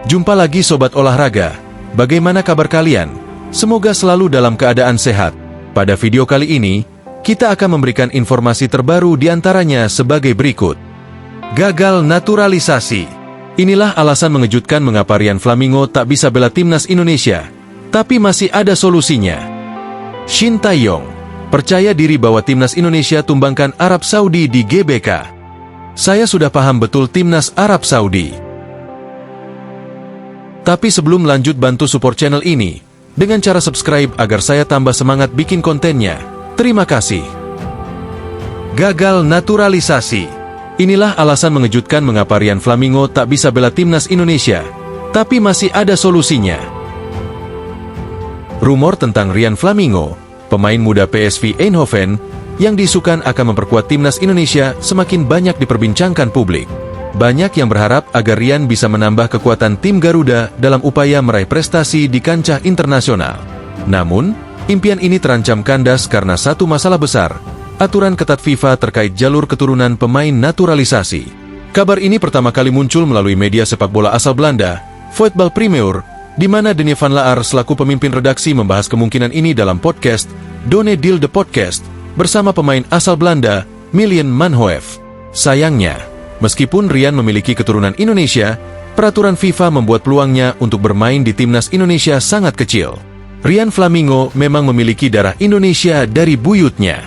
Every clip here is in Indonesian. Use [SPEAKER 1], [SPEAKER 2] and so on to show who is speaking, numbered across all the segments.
[SPEAKER 1] Jumpa lagi Sobat Olahraga, bagaimana kabar kalian? Semoga selalu dalam keadaan sehat. Pada video kali ini, kita akan memberikan informasi terbaru diantaranya sebagai berikut. Gagal naturalisasi. Inilah alasan mengejutkan mengapa Ryan Flamingo tak bisa bela timnas Indonesia, tapi masih ada solusinya. Shin Tae-yong percaya diri bahwa timnas Indonesia tumbangkan Arab Saudi di GBK. Saya sudah paham betul timnas Arab Saudi. Tapi sebelum lanjut, bantu support channel ini dengan cara subscribe agar saya tambah semangat bikin kontennya. Terima kasih. Gagal naturalisasi. Inilah alasan mengejutkan mengapa Ryan Flamingo tak bisa bela timnas Indonesia, tapi masih ada solusinya. Rumor tentang Ryan Flamingo, pemain muda PSV Eindhoven, yang diisukan akan memperkuat timnas Indonesia semakin banyak diperbincangkan publik. Banyak yang berharap agar Ryan bisa menambah kekuatan tim Garuda dalam upaya meraih prestasi di kancah internasional. Namun, impian ini terancam kandas karena satu masalah besar, aturan ketat FIFA terkait jalur keturunan pemain naturalisasi. Kabar ini pertama kali muncul melalui media sepak bola asal Belanda, Voetbal Premier, di mana Denny van Laar selaku pemimpin redaksi membahas kemungkinan ini dalam podcast Donne Deal The Podcast bersama pemain asal Belanda, Milan Manhoef. Sayangnya, meskipun Ryan memiliki keturunan Indonesia, peraturan FIFA membuat peluangnya untuk bermain di timnas Indonesia sangat kecil. Ryan Flamingo memang memiliki darah Indonesia dari buyutnya.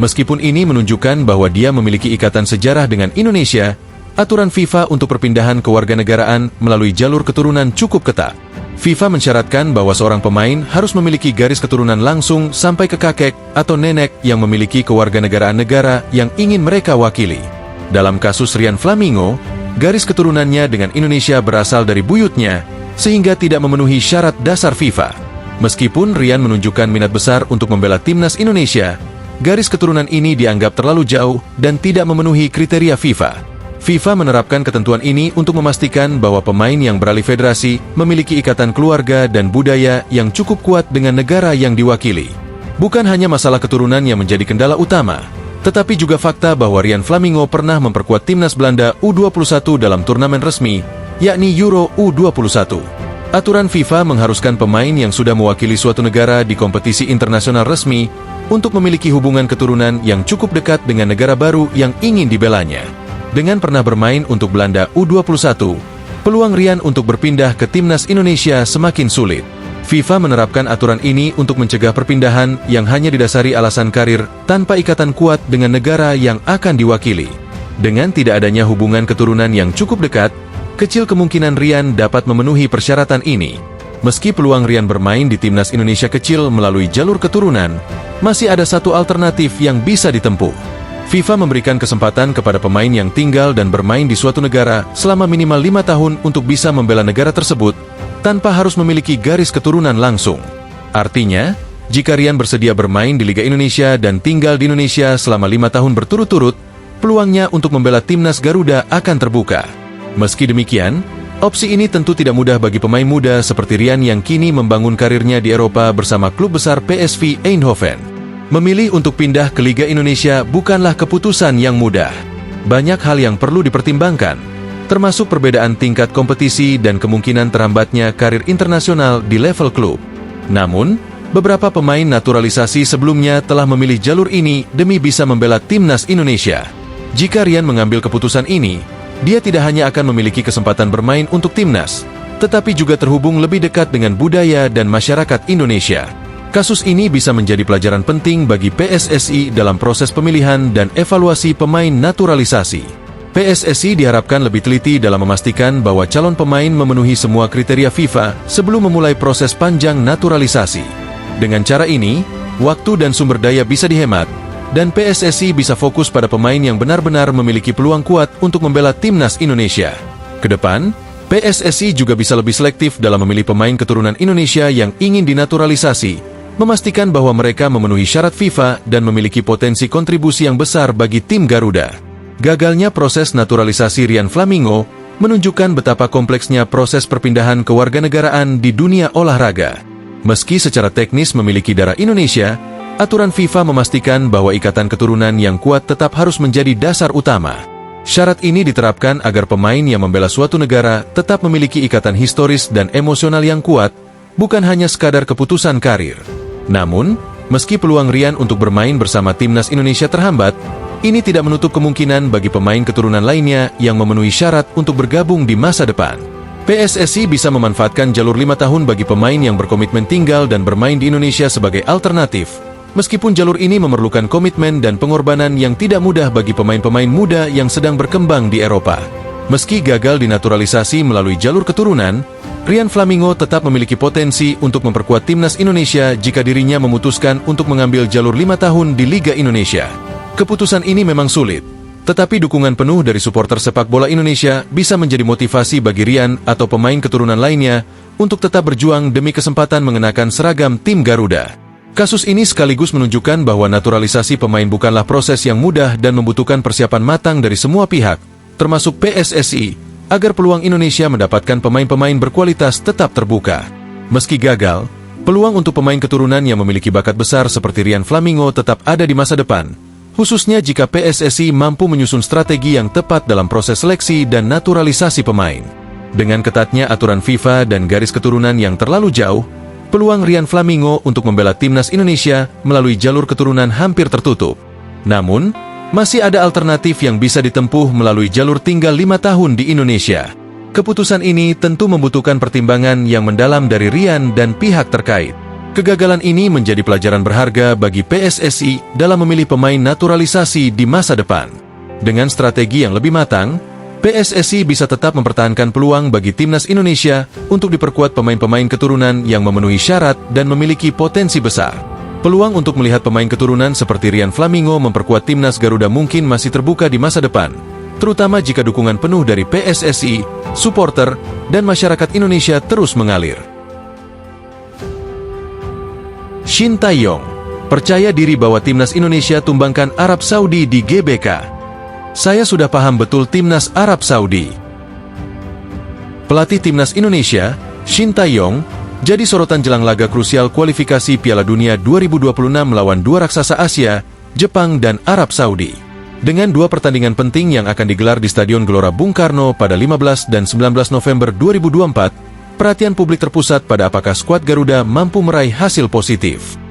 [SPEAKER 1] Meskipun ini menunjukkan bahwa dia memiliki ikatan sejarah dengan Indonesia, aturan FIFA untuk perpindahan kewarganegaraan melalui jalur keturunan cukup ketat. FIFA mensyaratkan bahwa seorang pemain harus memiliki garis keturunan langsung sampai ke kakek atau nenek yang memiliki kewarganegaraan negara yang ingin mereka wakili. Dalam kasus Ryan Flamingo, garis keturunannya dengan Indonesia berasal dari buyutnya, sehingga tidak memenuhi syarat dasar FIFA. Meskipun Ryan menunjukkan minat besar untuk membela timnas Indonesia, garis keturunan ini dianggap terlalu jauh dan tidak memenuhi kriteria FIFA. FIFA menerapkan ketentuan ini untuk memastikan bahwa pemain yang beralih federasi memiliki ikatan keluarga dan budaya yang cukup kuat dengan negara yang diwakili. Bukan hanya masalah keturunan yang menjadi kendala utama, tetapi juga fakta bahwa Ryan Flamingo pernah memperkuat timnas Belanda U21 dalam turnamen resmi, yakni Euro U21. Aturan FIFA mengharuskan pemain yang sudah mewakili suatu negara di kompetisi internasional resmi untuk memiliki hubungan keturunan yang cukup dekat dengan negara baru yang ingin dibelanya. Dengan pernah bermain untuk Belanda U21, peluang Ryan untuk berpindah ke timnas Indonesia semakin sulit. FIFA menerapkan aturan ini untuk mencegah perpindahan yang hanya didasari alasan karir tanpa ikatan kuat dengan negara yang akan diwakili. Dengan tidak adanya hubungan keturunan yang cukup dekat, kecil kemungkinan Ryan dapat memenuhi persyaratan ini. Meski peluang Ryan bermain di timnas Indonesia kecil melalui jalur keturunan, masih ada satu alternatif yang bisa ditempuh. FIFA memberikan kesempatan kepada pemain yang tinggal dan bermain di suatu negara selama minimal 5 tahun untuk bisa membela negara tersebut, tanpa harus memiliki garis keturunan langsung. Artinya, jika Ryan bersedia bermain di Liga Indonesia dan tinggal di Indonesia selama 5 tahun berturut-turut, peluangnya untuk membela timnas Garuda akan terbuka. Meski demikian, opsi ini tentu tidak mudah bagi pemain muda seperti Ryan yang kini membangun karirnya di Eropa bersama klub besar PSV Eindhoven. Memilih untuk pindah ke Liga Indonesia bukanlah keputusan yang mudah. Banyak hal yang perlu dipertimbangkan, termasuk perbedaan tingkat kompetisi dan kemungkinan terhambatnya karir internasional di level klub. Namun, beberapa pemain naturalisasi sebelumnya telah memilih jalur ini demi bisa membela timnas Indonesia. Jika Ryan mengambil keputusan ini, dia tidak hanya akan memiliki kesempatan bermain untuk timnas, tetapi juga terhubung lebih dekat dengan budaya dan masyarakat Indonesia. Kasus ini bisa menjadi pelajaran penting bagi PSSI dalam proses pemilihan dan evaluasi pemain naturalisasi. PSSI diharapkan lebih teliti dalam memastikan bahwa calon pemain memenuhi semua kriteria FIFA sebelum memulai proses panjang naturalisasi. Dengan cara ini, waktu dan sumber daya bisa dihemat, dan PSSI bisa fokus pada pemain yang benar-benar memiliki peluang kuat untuk membela timnas Indonesia. Kedepan, PSSI juga bisa lebih selektif dalam memilih pemain keturunan Indonesia yang ingin dinaturalisasi, memastikan bahwa mereka memenuhi syarat FIFA dan memiliki potensi kontribusi yang besar bagi tim Garuda. Gagalnya proses naturalisasi Ryan Flamingo menunjukkan betapa kompleksnya proses perpindahan kewarganegaraan di dunia olahraga. Meski secara teknis memiliki darah Indonesia, aturan FIFA memastikan bahwa ikatan keturunan yang kuat tetap harus menjadi dasar utama. Syarat ini diterapkan agar pemain yang membela suatu negara tetap memiliki ikatan historis dan emosional yang kuat, bukan hanya sekadar keputusan karir. Namun, meski peluang Rian untuk bermain bersama timnas Indonesia terhambat, ini tidak menutup kemungkinan bagi pemain keturunan lainnya yang memenuhi syarat untuk bergabung di masa depan. PSSI bisa memanfaatkan jalur 5 tahun bagi pemain yang berkomitmen tinggal dan bermain di Indonesia sebagai alternatif. Meskipun jalur ini memerlukan komitmen dan pengorbanan yang tidak mudah bagi pemain-pemain muda yang sedang berkembang di Eropa. Meski gagal dinaturalisasi melalui jalur keturunan, Rian Flamingo tetap memiliki potensi untuk memperkuat timnas Indonesia jika dirinya memutuskan untuk mengambil jalur 5 tahun di Liga Indonesia. Keputusan ini memang sulit, tetapi dukungan penuh dari supporter sepak bola Indonesia bisa menjadi motivasi bagi Rian atau pemain keturunan lainnya untuk tetap berjuang demi kesempatan mengenakan seragam tim Garuda. Kasus ini sekaligus menunjukkan bahwa naturalisasi pemain bukanlah proses yang mudah dan membutuhkan persiapan matang dari semua pihak, termasuk PSSI, agar peluang Indonesia mendapatkan pemain-pemain berkualitas tetap terbuka. Meski gagal, peluang untuk pemain keturunan yang memiliki bakat besar seperti Rian Flamingo tetap ada di masa depan, khususnya jika PSSI mampu menyusun strategi yang tepat dalam proses seleksi dan naturalisasi pemain. Dengan ketatnya aturan FIFA dan garis keturunan yang terlalu jauh, peluang Rian Flamingo untuk membela timnas Indonesia melalui jalur keturunan hampir tertutup. Namun, masih ada alternatif yang bisa ditempuh melalui jalur tinggal 5 tahun di Indonesia. Keputusan ini tentu membutuhkan pertimbangan yang mendalam dari Rian dan pihak terkait. Kegagalan ini menjadi pelajaran berharga bagi PSSI dalam memilih pemain naturalisasi di masa depan. Dengan strategi yang lebih matang, PSSI bisa tetap mempertahankan peluang bagi timnas Indonesia untuk diperkuat pemain-pemain keturunan yang memenuhi syarat dan memiliki potensi besar. Peluang untuk melihat pemain keturunan seperti Rian Flamingo memperkuat timnas Garuda mungkin masih terbuka di masa depan, terutama jika dukungan penuh dari PSSI, supporter, dan masyarakat Indonesia terus mengalir. Shin Tae-yong percaya diri bahwa timnas Indonesia tumbangkan Arab Saudi di GBK. Saya sudah paham betul timnas Arab Saudi. Pelatih timnas Indonesia, Shin Tae-yong, jadi sorotan jelang laga krusial kualifikasi Piala Dunia 2026 melawan dua raksasa Asia, Jepang dan Arab Saudi. Dengan dua pertandingan penting yang akan digelar di Stadion Gelora Bung Karno pada 15 dan 19 November 2024, perhatian publik terpusat pada apakah skuad Garuda mampu meraih hasil positif.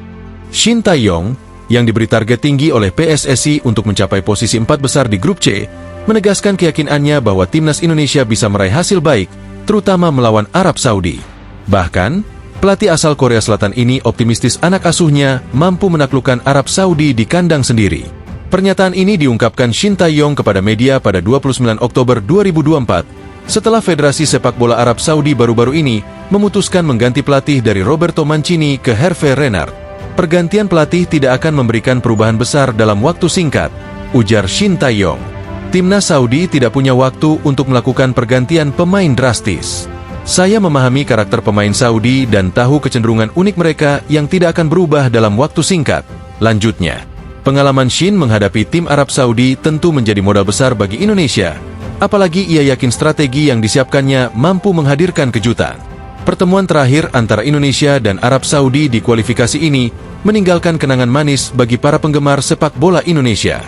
[SPEAKER 1] Shin Tae-yong, yang diberi target tinggi oleh PSSI untuk mencapai posisi 4 besar di grup C, menegaskan keyakinannya bahwa timnas Indonesia bisa meraih hasil baik, terutama melawan Arab Saudi. Bahkan, pelatih asal Korea Selatan ini optimistis anak asuhnya mampu menaklukkan Arab Saudi di kandang sendiri. Pernyataan ini diungkapkan Shin Tae-yong kepada media pada 29 Oktober 2024, setelah Federasi Sepak Bola Arab Saudi baru-baru ini memutuskan mengganti pelatih dari Roberto Mancini ke Hervé Renard. Pergantian pelatih tidak akan memberikan perubahan besar dalam waktu singkat, ujar Shin Tae-yong. Timnas Saudi tidak punya waktu untuk melakukan pergantian pemain drastis. Saya memahami karakter pemain Saudi dan tahu kecenderungan unik mereka yang tidak akan berubah dalam waktu singkat, lanjutnya. Pengalaman Shin menghadapi tim Arab Saudi tentu menjadi modal besar bagi Indonesia, apalagi ia yakin strategi yang disiapkannya mampu menghadirkan kejutan. Pertemuan terakhir antara Indonesia dan Arab Saudi di kualifikasi ini meninggalkan kenangan manis bagi para penggemar sepak bola Indonesia.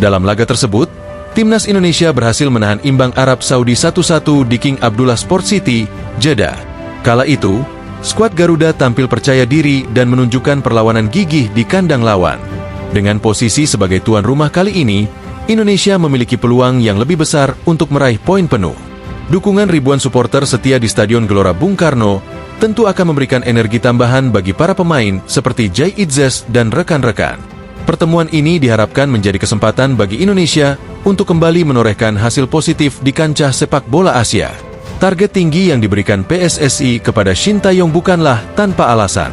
[SPEAKER 1] Dalam laga tersebut, timnas Indonesia berhasil menahan imbang Arab Saudi 1-1 di King Abdullah Sport City, Jeddah. Kala itu, skuad Garuda tampil percaya diri dan menunjukkan perlawanan gigih di kandang lawan. Dengan posisi sebagai tuan rumah kali ini, Indonesia memiliki peluang yang lebih besar untuk meraih poin penuh. Dukungan ribuan supporter setia di Stadion Gelora Bung Karno tentu akan memberikan energi tambahan bagi para pemain seperti Jai Itzes dan rekan-rekan. Pertemuan ini diharapkan menjadi kesempatan bagi Indonesia untuk kembali menorehkan hasil positif di kancah sepak bola Asia. Target tinggi yang diberikan PSSI kepada Shin Tae-yong bukanlah tanpa alasan.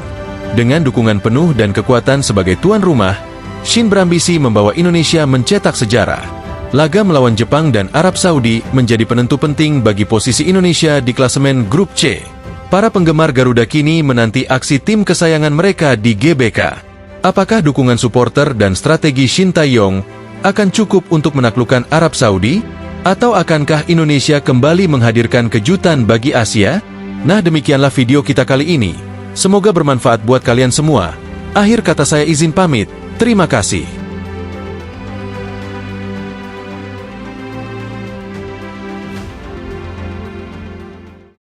[SPEAKER 1] Dengan dukungan penuh dan kekuatan sebagai tuan rumah, Shin berambisi membawa Indonesia mencetak sejarah. Laga melawan Jepang dan Arab Saudi menjadi penentu penting bagi posisi Indonesia di klasemen Grup C. Para penggemar Garuda kini menanti aksi tim kesayangan mereka di GBK. Apakah dukungan supporter dan strategi Shin Tae-yong akan cukup untuk menaklukkan Arab Saudi? Atau akankah Indonesia kembali menghadirkan kejutan bagi Asia? Nah, demikianlah video kita kali ini. Semoga bermanfaat buat kalian semua. Akhir kata saya izin pamit. Terima kasih.